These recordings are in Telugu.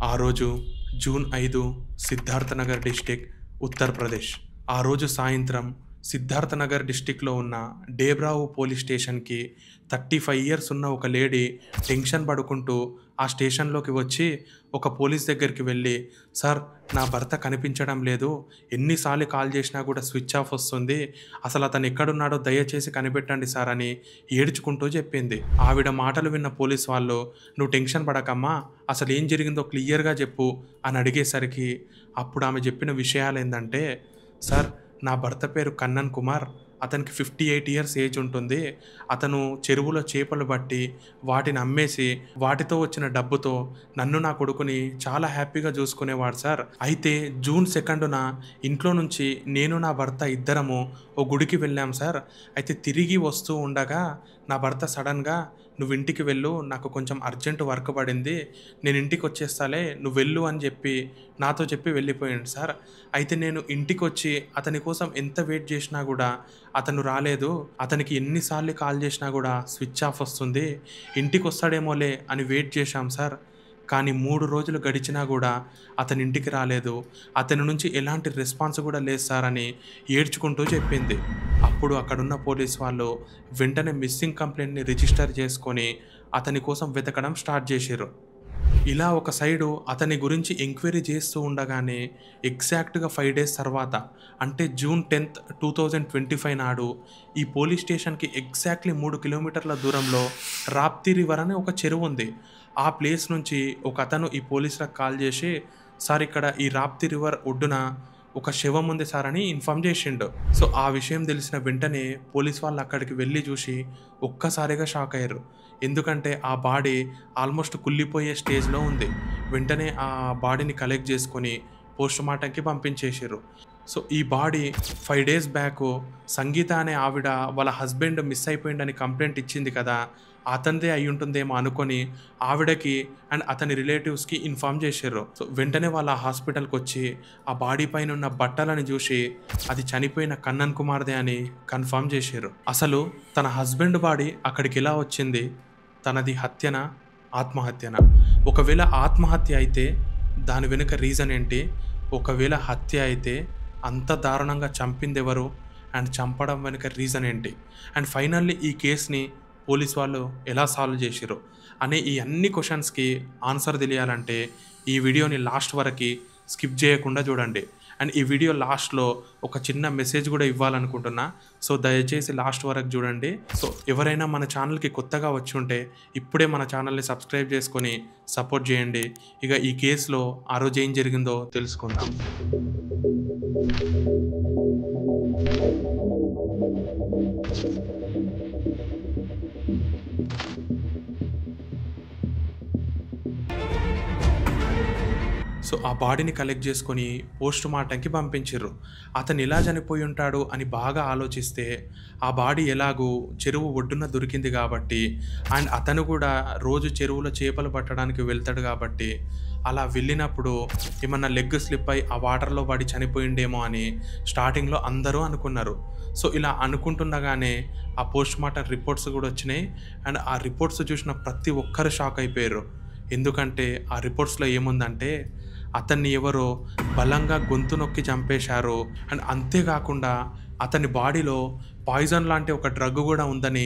ఆ రోజు జూన్ 5 సిద్ధార్థనగర్ డిస్టిక్ ఉత్తరప్రదేశ్. ఆ రోజు సాయంత్రం సిద్ధార్థనగర్ డిస్టిక్లో ఉన్న డేబ్రావు పోలీస్ స్టేషన్కి 35 ఇయర్స్ ఉన్న ఒక లేడీ టెన్షన్ పడుకుంటూ ఆ స్టేషన్లోకి వచ్చి ఒక పోలీస్ దగ్గరికి వెళ్ళి, సార్ నా భర్త కనిపించడం లేదు, ఎన్నిసార్లు కాల్ చేసినా కూడా స్విచ్ ఆఫ్ వస్తుంది, అసలు అతను ఎక్కడున్నాడో దయచేసి కనిపెట్టండి సార్ అని ఏడ్చుకుంటూ చెప్పింది. ఆవిడ మాటలు విన్న పోలీస్ వాళ్ళు, నువ్వు టెన్షన్ పడకమ్మా, అసలు ఏం జరిగిందో క్లియర్గా చెప్పు అని అడిగేసరికి అప్పుడు ఆమె చెప్పిన విషయాలు ఏంటంటే, సార్ నా భర్త పేరు కన్నన్ కుమార్, అతనికి 58 ఇయర్స్ ఏజ్ ఉంటుంది. అతను చెరువులో చేపలు పట్టి వాటిని అమ్మేసి వాటితో వచ్చిన డబ్బుతో నన్ను నా కొడుకుని చాలా హ్యాపీగా చూసుకునేవాడు సార్. అయితే జూన్ 2న ఇంట్లో నుంచి నేను నా భర్త ఇద్దరము ఓ గుడికి వెళ్ళాం సార్. అయితే తిరిగి వస్తూ ఉండగా నా భర్త సడన్గా, నువ్వు ఇంటికి వెళ్ళు, నాకు కొంచెం అర్జెంట్ వర్క్ పడింది, నేను ఇంటికి వచ్చేస్తాలే, నువ్వు వెళ్ళు అని చెప్పి నాతో చెప్పి వెళ్ళిపోయాడు సార్. అయితే నేను ఇంటికి వచ్చి అతని కోసం ఎంత వెయిట్ చేసినా కూడా అతను రాలేదు. అతనికి ఎన్నిసార్లు కాల్ చేసినా కూడా స్విచ్ ఆఫ్ వస్తుంది. ఇంటికి వస్తాడేమోలే అని వెయిట్ చేశాం సార్. కానీ 3 రోజులు గడిచినా కూడా అతని ఇంటికి రాలేదు. అతని నుంచి ఎలాంటి రెస్పాన్స్ కూడా లేదు సార్ అని ఏడ్చుకుంటూ చెప్పింది. అప్పుడు అక్కడున్న పోలీస్ వాళ్ళు వెంటనే మిస్సింగ్ కంప్లైంట్ని రిజిస్టర్ చేసుకొని అతని కోసం వెతకడం స్టార్ట్ చేశారు. ఇలా ఒక సైడు అతని గురించి ఎంక్వైరీ చేస్తూ ఉండగానే ఎగ్జాక్ట్గా 5 డేస్ తర్వాత, అంటే జూన్ 10, 2025 నాడు ఈ పోలీస్ స్టేషన్కి ఎగ్జాక్ట్లీ 3 కిలోమీటర్ల దూరంలో రాప్తి రివర్ అనే ఒక చెరువు ఉంది. ఆ ప్లేస్ నుంచి ఒక అతను ఈ పోలీసులకు కాల్ చేసి, సార్ ఇక్కడ ఈ రాప్తి రివర్ ఒడ్డున ఒక శవం ఉంది సార్ అని ఇన్ఫామ్ చేసిండు. సో ఆ విషయం తెలిసిన వెంటనే పోలీస్ వాళ్ళు అక్కడికి వెళ్ళి చూసి ఒక్కసారిగా షాక్ అయ్యారు. ఎందుకంటే ఆ బాడీ ఆల్మోస్ట్ కుళ్ళిపోయే స్టేజ్లో ఉంది. వెంటనే ఆ బాడీని కలెక్ట్ చేసుకొని పోస్ట్ మార్టంకి పంపించేసారు. సో ఈ బాడీ 5 డేస్ బ్యాక్ సంగీత అనే ఆవిడ వాళ్ళ హస్బెండ్ మిస్ అయిపోయిందని కంప్లైంట్ ఇచ్చింది కదా, అతనిదే అయి ఉంటుందేమో అనుకొని ఆవిడకి అండ్ అతని రిలేటివ్స్కి ఇన్ఫామ్ చేశారు. సో వెంటనే వాళ్ళ హాస్పిటల్కి వచ్చి ఆ బాడీ పైన ఉన్న బట్టలను చూసి అది చనిపోయిన కన్నన్ కుమార్దే అని కన్ఫర్మ్ చేశారు. అసలు తన హస్బెండ్ బాడీ అక్కడికి ఎలా వచ్చింది? తనది హత్యనా, ఆత్మహత్యనా? ఒకవేళ ఆత్మహత్య అయితే దాని వెనుక రీజన్ ఏంటి? ఒకవేళ హత్య అయితే అంత దారుణంగా చంపింది ఎవరు అండ్ చంపడం వెనుక రీజన్ ఏంటి? అండ్ ఫైనల్లీ ఈ కేసుని పోలీస్ వాళ్ళు ఎలా సాల్వ్ చేసిరు అనే ఈ అన్ని క్వశ్చన్స్కి ఆన్సర్ తెలియాలంటే ఈ వీడియోని లాస్ట్ వరకు స్కిప్ చేయకుండా చూడండి. అండ్ ఈ వీడియో లాస్ట్లో ఒక చిన్న మెసేజ్ కూడా ఇవ్వాలనుకుంటున్నా, సో దయచేసి లాస్ట్ వరకు చూడండి. సో ఎవరైనా మన ఛానల్కి కొత్తగా వచ్చి ఉంటే ఇప్పుడే మన ఛానల్ని సబ్స్క్రైబ్ చేసుకొని సపోర్ట్ చేయండి. ఇక ఈ కేసులో ఆ రోజు ఏం జరిగిందో తెలుసుకుందాం. సో ఆ బాడీని కలెక్ట్ చేసుకొని పోస్ట్ మార్టంకి పంపించారు. అతను ఎలా చనిపోయి ఉంటాడు అని బాగా ఆలోచిస్తే ఆ బాడీ ఎలాగూ చెరువు ఒడ్డున దొరికింది కాబట్టి అండ్ అతను కూడా రోజు చెరువులో చేపలు పట్టడానికి వెళ్తాడు కాబట్టి అలా వెళ్ళినప్పుడు ఏమన్నా లెగ్ స్లిప్ అయి ఆ వాటర్లో పడి చనిపోయిండేమో అని స్టార్టింగ్లో అందరూ అనుకున్నారు. సో ఇలా అనుకుంటుండగానే ఆ పోస్ట్ మార్టం రిపోర్ట్స్ కూడా వచ్చినాయి అండ్ ఆ రిపోర్ట్స్ చూసిన ప్రతి ఒక్కరు షాక్ అయిపోయారు. ఎందుకంటే ఆ రిపోర్ట్స్లో ఏముందంటే అతన్ని ఎవరో బలంగా గొంతు నొక్కి చంపేశారు అండ్ అంతేకాకుండా అతని బాడీలో పాయిజన్ లాంటి ఒక డ్రగ్ కూడా ఉందని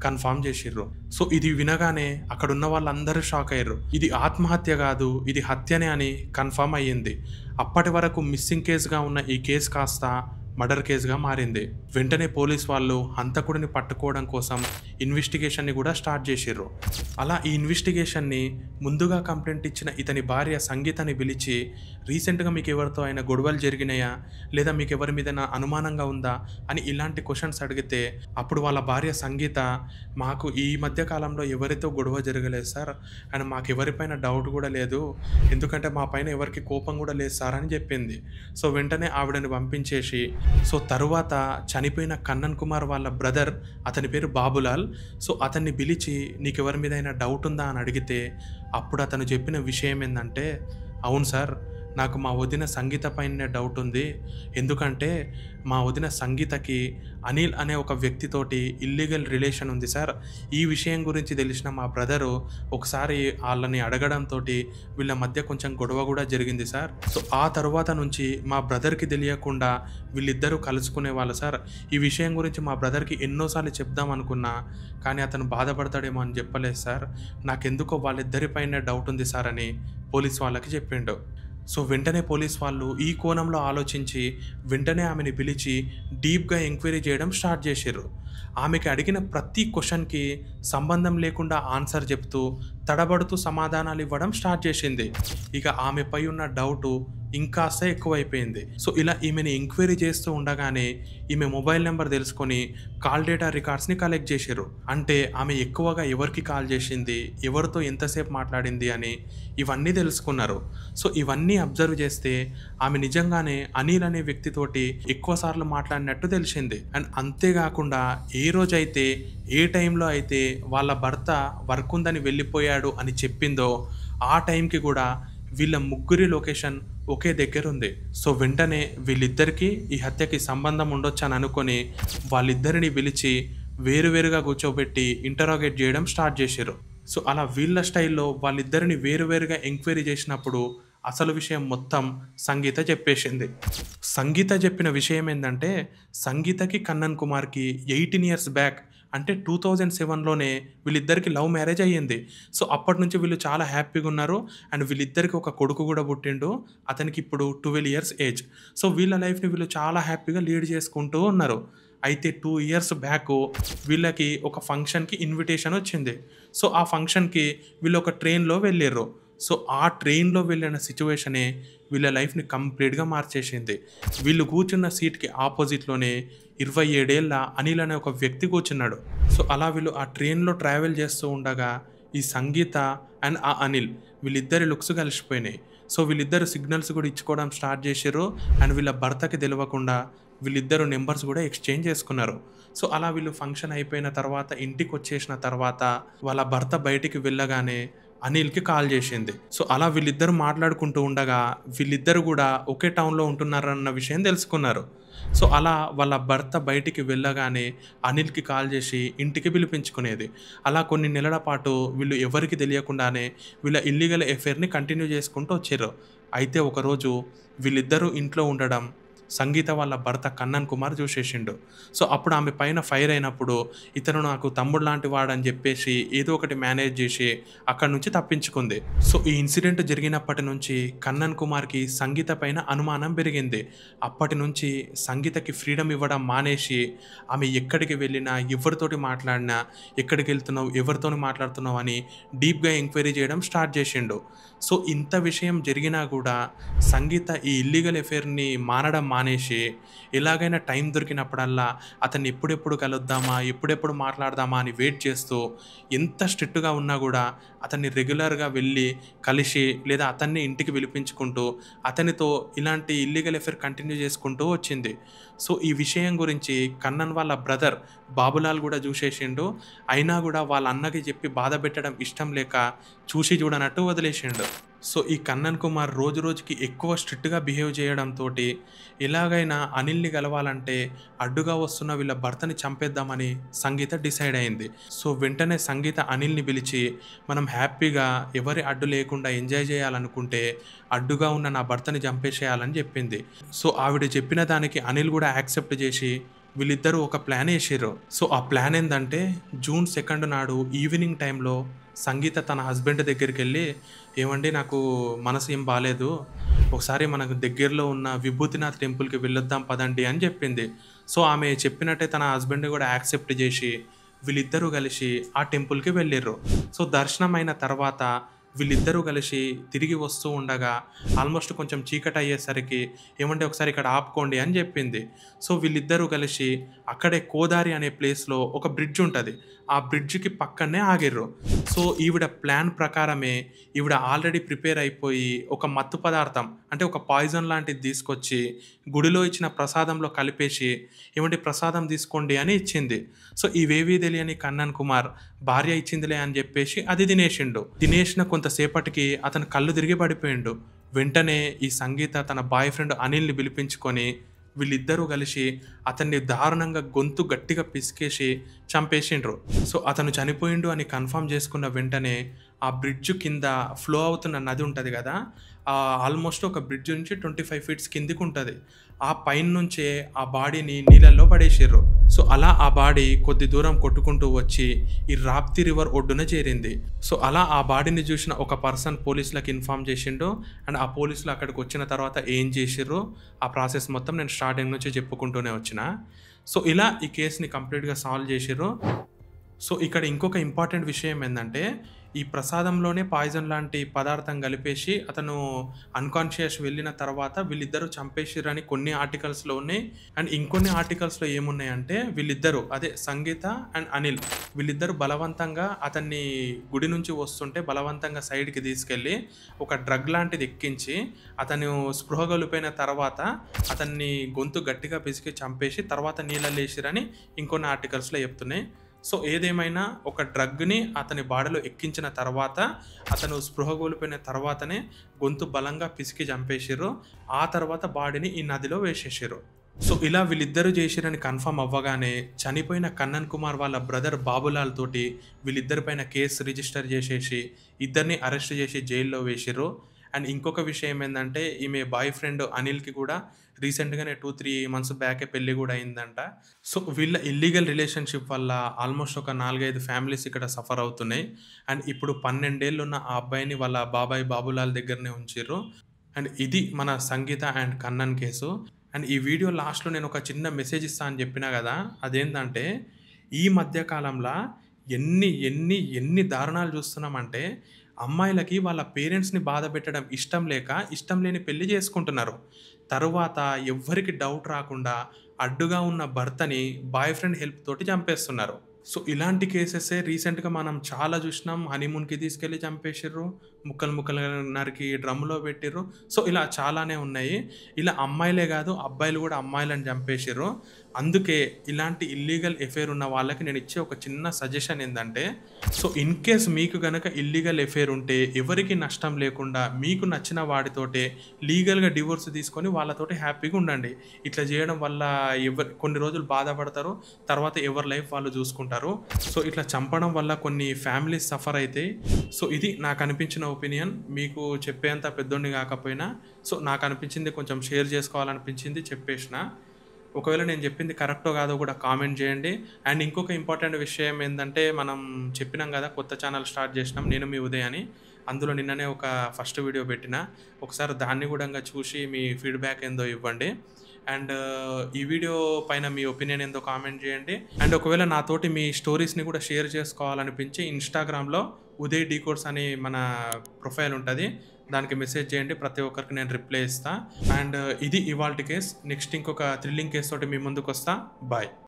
కన్ఫర్మ్ చేసిర్రు. సో ఇది వినగానే అక్కడున్న వాళ్ళందరూ షాక్ అయ్యారు. ఇది ఆత్మహత్య కాదు, ఇది హత్యనే అని కన్ఫర్మ్ అయ్యింది. అప్పటి వరకు మిస్సింగ్ కేసుగా ఉన్న ఈ కేసు కాస్త మర్డర్ కేసుగా మారింది. వెంటనే పోలీస్ వాళ్ళు హంతకుడిని పట్టుకోవడం కోసం ఇన్వెస్టిగేషన్ని కూడా స్టార్ట్ చేసిర్రు. అలా ఈ ఇన్వెస్టిగేషన్ని ముందుగా కంప్లైంట్ ఇచ్చిన ఇతని భార్య సంగీతని పిలిచి, రీసెంట్గా మీకు ఎవరితో అయినా గొడవలు జరిగినాయా, లేదా మీకు ఎవరి మీద అనుమానంగా ఉందా అని ఇలాంటి క్వశ్చన్స్ అడిగితే అప్పుడు వాళ్ళ భార్య సంగీత, మాకు ఈ మధ్య కాలంలో ఎవరితో గొడవ జరగలేదు సార్ అండ్ మాకు ఎవరిపైన డౌట్ కూడా లేదు, ఎందుకంటే మా పైన ఎవరికి కోపం కూడా లేదు సార్ అని చెప్పింది. సో వెంటనే ఆవిడని పంపించేసి, సో తరువాత చనిపోయిన కన్నన్ కుమార్ వాళ్ళ బ్రదర్, అతని పేరు బాబులాల్, సో అతన్ని పిలిచి నీకు ఎవరి మీద అయినా డౌట్ ఉందా అని అడిగితే అప్పుడు అతను చెప్పిన విషయం ఏంటంటే, అవును సార్, నాకు మా వదిన సంగీత పైనే డౌట్ ఉంది. ఎందుకంటే మా వదిన సంగీతకి అనిల్ అనే ఒక వ్యక్తితోటి ఇల్లీగల్ రిలేషన్ ఉంది సార్. ఈ విషయం గురించి తెలిసిన మా బ్రదరు ఒకసారి ఆళ్ళని అడగడంతోటి వీళ్ళ మధ్య కొంచెం గొడవ గూడా జరిగింది సార్. సో, ఆ తరువాత నుంచి మా బ్రదర్‌కి తెలియకుండా వీళ్ళిద్దరూ కలుసుకునేవాళ్ళు సార్. ఈ విషయం గురించి మా బ్రదర్‌కి ఎన్నో సార్లు చెప్దాం అనుకున్నా, కానీ అతను బాధపడతాడేమో అని చెప్పలేదు సార్. నాకెందుకో వాళ్ళిద్దరి పైనే డౌట్ ఉంది సార్ అని పోలీస్ వాళ్ళకి చెప్పిండు. సో, వెంటనే పోలీస్ వాళ్ళు ఈ కోణంలో ఆలోచించి వెంటనే ఆమెని పిలిచి డీప్‌గా ఎంక్వైరీ చేయడం స్టార్ట్ చేసిర్రు. ఆమెకి అడిగిన ప్రతి క్వెషన్‌కి సంబంధం లేకుండా ఆన్సర్ చెప్తూ, తడబడుతూ సమాధానాలు ఇవ్వడం స్టార్ట్ చేసింది. ఇక ఆమెపై ఉన్న డౌటు ఇంకాస్త ఎక్కువైపోయింది. సో, ఇలా ఈమెని ఎంక్వైరీ చేస్తూ ఉండగానే ఈమె మొబైల్ నెంబర్ తెలుసుకొని కాల్ డేటా రికార్డ్స్‌ని కలెక్ట్ చేసిర్రు. అంటే ఆమె ఎక్కువగా ఎవరికి కాల్ చేసింది, ఎవరితో ఎంతసేపు మాట్లాడింది అని ఇవన్నీ తెలుసుకున్నారు. సో, ఇవన్నీ అబ్జర్వ్ చేస్తే ఆమె నిజంగానే అనిల్ అనే వ్యక్తితోటి ఎక్కువ సార్లు మాట్లాడినట్టు తెలిసింది. అండ్ అంతేకాకుండా ఏ రోజైతే ఏ టైంలో అయితే వాళ్ళ భర్త వర్క్ ఉందని వెళ్ళిపోయాడు అని చెప్పిందో ఆ టైంకి కూడా వీళ్ళ ముగ్గురి లొకేషన్ ఒకే దగ్గర ఉంది. సో, వెంటనే వీళ్ళిద్దరికీ ఈ హత్యకి సంబంధం ఉండొచ్చని అనుకొని వాళ్ళిద్దరిని పిలిచి వేరువేరుగా కూర్చోబెట్టి ఇంటరాగేట్ చేయడం స్టార్ట్ చేసిర్రు. సో, అలా వీళ్ళ స్టైల్లో వాళ్ళిద్దరిని వేరువేరుగా ఎంక్వైరీ చేసినప్పుడు అసలు విషయం మొత్తం సంగీత చెప్పేసింది. సంగీత చెప్పిన విషయం ఏందంటే, సంగీతకి కన్నన్ కుమార్‌కి 18 ఇయర్స్ బ్యాక్ అంటే 2007లోనే వీళ్ళిద్దరికి లవ్ మ్యారేజ్ అయ్యింది. సో, అప్పటి నుంచి వీళ్ళు చాలా హ్యాపీగా ఉన్నారు. అండ్ వీళ్ళిద్దరికి ఒక కొడుకు కూడా పుట్టిండు. అతనికి ఇప్పుడు 12 ఇయర్స్ ఏజ్. సో, వీళ్ళ లైఫ్‌ని వీళ్ళు చాలా హ్యాపీగా లీడ్ చేసుకుంటూ ఉన్నారు. అయితే 2 ఇయర్స్ బ్యాకు వీళ్ళకి ఒక ఫంక్షన్‌కి ఇన్విటేషన్ వచ్చింది. సో, ఆ ఫంక్షన్‌కి వీళ్ళు ఒక ట్రైన్‌లో వెళ్ళిర్రు. సో, ఆ ట్రైన్‌లో వెళ్ళిన సిట్యుయేషనే వీళ్ళ లైఫ్‌ని కంప్లీట్‌గా మార్చేసింది. వీళ్ళు కూర్చున్న సీట్‌కి ఆపోజిట్‌లోనే 27 ఏళ్ల అనిల్ అనే ఒక వ్యక్తి కూర్చున్నాడు. సో, అలా వీళ్ళు ఆ ట్రైన్‌లో ట్రావెల్ చేస్తూ ఉండగా ఈ సంగీత అండ్ ఆ అనిల్ వీళ్ళిద్దరి లుక్స్ కలిసిపోయినాయి. సో, వీళ్ళిద్దరు సిగ్నల్స్ కూడా ఇచ్చుకోవడం స్టార్ట్ చేసిర్రు. అండ్ వీళ్ళ భర్తకి తెలవకుండా వీళ్ళిద్దరు నెంబర్స్ కూడా ఎక్స్చేంజ్ చేసుకున్నారు. సో, అలా వీళ్ళు ఫంక్షన్ అయిపోయిన తర్వాత ఇంటికొచ్చేసిన తర్వాత వాళ్ళ భర్త బయటికి వెళ్ళగానే అనిల్‌కి కాల్ చేసింది. సో, అలా వీళ్ళిద్దరూ మాట్లాడుకుంటూ ఉండగా వీళ్ళిద్దరూ కూడా ఒకే టౌన్‌లో ఉంటున్నారన్న విషయం తెలుసుకున్నారు. సో, అలా వాళ్ళ భర్త బయటికి వెళ్ళగానే అనిల్‌కి కాల్ చేసి ఇంటికి పిలిపించుకునేది. అలా కొన్ని నెలల పాటు వీళ్ళు ఎవరికీ తెలియకుండానే వీళ్ళ ఇల్లీగల్ ఎఫైర్‌ని కంటిన్యూ చేసుకుంటూ వచ్చిర్రు. అయితే ఒకరోజు వీళ్ళిద్దరూ ఇంట్లో ఉండడం సంగీత వాళ్ళ భర్త కన్నన్ కుమార్ చూసేసిండు. సో, అప్పుడు ఆమె పైన ఫైర్ అయినప్పుడు ఇతను నాకు తమ్ముడు లాంటి వాడని చెప్పేసి ఏదో ఒకటి మేనేజ్ చేసి అక్కడి నుంచి తప్పించుకుంది. సో, ఈ ఇన్సిడెంట్ జరిగినప్పటి నుంచి కన్నన్ కుమార్‌కి సంగీత పైన అనుమానం పెరిగింది. అప్పటి నుంచి సంగీతకి ఫ్రీడమ్ ఇవ్వడం మానేసి ఆమె ఎక్కడికి వెళ్ళినా, ఎవరితోటి మాట్లాడినా, ఎక్కడికి వెళ్తున్నావు, ఎవరితోని మాట్లాడుతున్నావు అని డీప్‌గా ఎంక్వైరీ చేయడం స్టార్ట్ చేసిండు. సో, ఇంత విషయం జరిగినా కూడా సంగీత ఈ ఇల్లీగల్ ఎఫైర్‌ని మానడం మానేసి ఎలాగైనా టైం దొరికినప్పుడల్లా అతన్ని ఎప్పుడెప్పుడు కలుద్దామా, ఎప్పుడెప్పుడు మాట్లాడదామా అని వెయిట్ చేస్తూ ఎంత స్ట్రిక్ట్‌గా ఉన్నా కూడా అతన్ని రెగ్యులర్‌గా వెళ్ళి కలిసి లేదా అతన్ని ఇంటికి పిలిపించుకుంటూ అతనితో ఇలాంటి ఇల్లీగల్ ఎఫైర్ కంటిన్యూ చేసుకుంటూ వచ్చింది. సో, ఈ విషయం గురించి కన్నన్ వాళ్ళ బ్రదర్ బాబులాల్ కూడా చూసేసిండు. అయినా కూడా వాళ్ళ అన్నకి చెప్పి బాధ పెట్టడం ఇష్టం లేక చూసి చూడనట్టు వదిలేసిండు. సో, ఈ కన్నన్ కుమార్ రోజు రోజుకి ఎక్కువ స్ట్రిక్ట్‌గా బిహేవ్ చేయడంతోటి ఎలాగైనా అనిల్‌ని గెలవాలంటే అడ్డుగా వస్తున్న వీళ్ళ భర్తని చంపేద్దామని సంగీత డిసైడ్ అయింది. సో, వెంటనే సంగీత అనిల్‌ని పిలిచి మనం హ్యాపీగా ఎవరి అడ్డు లేకుండా ఎంజాయ్ చేయాలనుకుంటే అడ్డుగా ఉన్న నా భర్తని చంపేసేయాలని చెప్పింది. సో, ఆవిడ చెప్పిన దానికి అనిల్ కూడా యాక్సెప్ట్ చేసి వీళ్ళిద్దరూ ఒక ప్లాన్ వేసిర్రు. సో, ఆ ప్లాన్ ఏందంటే జూన్ 2 నాడు ఈవినింగ్ టైంలో సంగీత తన హస్బెండ్ దగ్గరికి వెళ్ళి, ఏమండి నాకు మనసు ఏం బాలేదు, ఒకసారి మనకు దగ్గరలో ఉన్న విభూతినాథ్ టెంపుల్‌కి వెళ్ళొద్దాం పదండి అని చెప్పింది. సో, ఆమె చెప్పినట్టే తన హస్బెండ్ కూడా యాక్సెప్ట్ చేసి వీళ్ళిద్దరూ కలిసి ఆ టెంపుల్‌కి వెళ్ళిర్రు. సో, దర్శనం అయిన తర్వాత వీళ్ళిద్దరూ కలిసి తిరిగి వస్తూ ఉండగా ఆల్మోస్ట్ కొంచెం చీకటి అయ్యేసరికి ఏమంటే ఒకసారి ఇక్కడ ఆపుకోండి అని చెప్పింది. సో, వీళ్ళిద్దరూ కలిసి అక్కడే కోదారి అనే ప్లేస్‌లో ఒక బ్రిడ్జ్ ఉంటుంది. ఆ బ్రిడ్జ్‌కి పక్కనే ఆగిర్రు. సో, ఈవిడ ప్లాన్ ప్రకారమే ఈవిడ ఆల్రెడీ ప్రిపేర్ అయిపోయి ఒక మత్తు పదార్థం అంటే ఒక పాయిజన్ లాంటిది తీసుకొచ్చి గుడిలో ఇచ్చిన ప్రసాదంలో కలిపేసి ఏమంటే ప్రసాదం తీసుకోండి అని ఇచ్చింది. సో, ఇవేవీ తెలియని కన్నన్ కుమార్ భార్య ఇచ్చిందిలే అని చెప్పేసి అది తినేసిండు. తినేసిన కొంతసేపటికి అతను కళ్ళు తిరిగి పడిపోయిండు. వెంటనే ఈ సంగీత తన బాయ్ ఫ్రెండ్ అనిల్ని పిలిపించుకొని వీళ్ళిద్దరూ కలిసి అతన్ని దారుణంగా గొంతు గట్టిగా పిసికేసి చంపేసిండ్రు. సో అతను చనిపోయిండు అని కన్ఫర్మ్ చేసుకున్న వెంటనే ఆ బ్రిడ్జ్ కింద ఫ్లో అవుతున్న నది ఉంటుంది కదా, ఆల్మోస్ట్ ఒక బ్రిడ్జ్ నుంచి 25 ఫీట్స్ కిందికి ఉంటుంది. ఆ పైన నుంచే ఆ బాడీని నీళ్ళల్లో పడేసిర్రు. సో అలా ఆ బాడీ కొద్ది దూరం కొట్టుకుంటూ వచ్చి ఈ రాప్తి రివర్ ఒడ్డున చేరింది. సో అలా ఆ బాడీని చూసిన ఒక పర్సన్ పోలీసులకు ఇన్ఫార్మ్ చేసిండు. అండ్ ఆ పోలీసులు అక్కడికి వచ్చిన తర్వాత ఏం చేసిర్రు ఆ ప్రాసెస్ మొత్తం నేను స్టార్టింగ్ నుంచి చెప్పుకుంటూనే వచ్చిన. సో ఇలా ఈ కేసుని కంప్లీట్గా సాల్వ్ చేసిర్రు. సో ఇక్కడ ఇంకొక ఇంపార్టెంట్ విషయం ఏంటంటే, ఈ ప్రసాదంలోనే పాయిజన్ లాంటి పదార్థం కలిపేసి అతను అన్కాన్షియస్ వెళ్ళిన తర్వాత వీళ్ళిద్దరూ చంపేసిర్రని కొన్ని ఆర్టికల్స్లో ఉన్నాయి. అండ్ ఇంకొన్ని ఆర్టికల్స్లో ఏమున్నాయంటే, వీళ్ళిద్దరూ అదే సంగీత అండ్ అనిల్ వీళ్ళిద్దరూ బలవంతంగా అతన్ని గుడి నుంచి వస్తుంటే బలవంతంగా సైడ్కి తీసుకెళ్ళి ఒక డ్రగ్ లాంటిది ఎక్కించి అతను స్పృహ కోల్పోయిన తర్వాత అతన్ని గొంతు గట్టిగా పిసికి చంపేసి తర్వాత నీళ్ళలో వేసిరని ఇంకొన్ని ఆర్టికల్స్లో చెప్తున్నాయి. సో ఏదేమైనా ఒక డ్రగ్ని అతని బాడీలో ఎక్కించిన తర్వాత అతను స్పృహ కోల్పోయిన తర్వాతనే గొంతు బలంగా పిసికి చంపేసిర్రు. ఆ తర్వాత బాడీని ఈ నదిలో వేసేసారు. సో ఇలా వీళ్ళిద్దరూ చేసిరని కన్ఫర్మ్ అవ్వగానే చనిపోయిన కన్నన్ కుమార్ వాళ్ళ బ్రదర్ బాబులాల్ తోటి వీళ్ళిద్దరిపైన కేసు రిజిస్టర్ చేసేసి ఇద్దరిని అరెస్ట్ చేసి జైల్లో వేసిర్రు. అండ్ ఇంకొక విషయం ఏంటంటే, ఈమె బాయ్ ఫ్రెండ్ అనిల్కి కూడా రీసెంట్గానే 2-3 మంత్స్ బ్యాకే పెళ్ళి కూడా అయిందంట. సో వీళ్ళ ఇల్లీగల్ రిలేషన్షిప్ వల్ల ఆల్మోస్ట్ ఒక 4-5 ఫ్యామిలీస్ ఇక్కడ సఫర్ అవుతున్నాయి. అండ్ ఇప్పుడు 12 ఏళ్ళు ఉన్న ఆ అబ్బాయిని వాళ్ళ బాబాయ్ బాబులాల్ దగ్గరనే ఉంచిర్రు. అండ్ ఇది మన సంగీత అండ్ కన్నన్ కేసు. అండ్ ఈ వీడియో లాస్ట్లో నేను ఒక చిన్న మెసేజ్ ఇస్తా అని చెప్పినా కదా, అదేంటంటే ఈ మధ్యకాలంలో ఎన్ని ఎన్ని ఎన్ని దారుణాలు చూస్తున్నామంటే, అమ్మాయిలకి వాళ్ళ పేరెంట్స్ని బాధ పెట్టడం ఇష్టం లేక ఇష్టం లేని పెళ్లి చేసుకుంటున్నారు. తరువాత ఎవ్వరికి డౌట్ రాకుండా అడ్డుగా ఉన్న భర్తని బాయ్ ఫ్రెండ్ హెల్ప్ తోటి చంపేస్తున్నారు. సో ఇలాంటి కేసెసే రీసెంట్గా మనం చాలా చూసినాం. హనీమూన్కి తీసుకెళ్ళి చంపేసిర్రు, ముక్కలు ముక్కలు నరికి డ్రమ్లో పెట్టిర్రు. సో ఇలా చాలానే ఉన్నాయి. ఇలా అమ్మాయిలే కాదు అబ్బాయిలు కూడా అమ్మాయిలను చంపేసిర్రు. అందుకే ఇలాంటి ఇల్లీగల్ ఎఫైర్ ఉన్న వాళ్ళకి నేను ఇచ్చే ఒక చిన్న సజెషన్ ఏంటంటే, సో ఇన్ కేస్ మీకు కనుక ఇల్లీగల్ ఎఫైర్ ఉంటే ఎవరికి నష్టం లేకుండా మీకు నచ్చిన వాడితోటే లీగల్గా డివోర్స్ తీసుకొని వాళ్ళతోటి హ్యాపీగా ఉండండి. ఇట్లా చేయడం వల్ల కొన్ని రోజులు బాధపడతారు, తర్వాత ఎవరి లైఫ్ వాళ్ళు చూసుకుంటారు. సో ఇట్లా చంపడం వల్ల కొన్ని ఫ్యామిలీస్ సఫర్ అవుతాయి. సో ఇది నాకు అనిపించిన ఒపీనియన్. మీకు చెప్పేంత పెద్దోడిని కాకపోయినా సో నాకు అనిపించింది, కొంచెం షేర్ చేసుకోవాలనిపించింది, చెప్పేసిన. ఒకవేళ నేను చెప్పింది కరెక్టో కాదో కూడా కామెంట్ చేయండి. అండ్ ఇంకొక ఇంపార్టెంట్ విషయం ఏంటంటే, మనం చెప్పినాం కదా కొత్త ఛానల్ స్టార్ట్ చేసినాం నేను మీ ఉదయ్ అని. అందులో నిన్ననే ఒక ఫస్ట్ వీడియో పెట్టిన, ఒకసారి దాన్ని కూడా చూసి మీ ఫీడ్బ్యాక్ ఏందో ఇవ్వండి. అండ్ ఈ వీడియో పైన మీ ఒపీనియన్ ఏందో కామెంట్ చేయండి. అండ్ ఒకవేళ నాతోటి మీ స్టోరీస్ని కూడా షేర్ చేసుకోవాలనిపించి ఇన్స్టాగ్రామ్లో ఉదయ్ డీకోడ్స్ అని మన ప్రొఫైల్ ఉంటుంది, దానికి మెసేజ్ చేయండి. ప్రతి ఒక్కరికి నేను రిప్లై ఇస్తాను. అండ్ ఇది ఇవాల్టి కేస్. నెక్స్ట్ ఇంకొక థ్రిల్లింగ్ కేసు తోటి మీ ముందుకు వస్తా. బాయ్.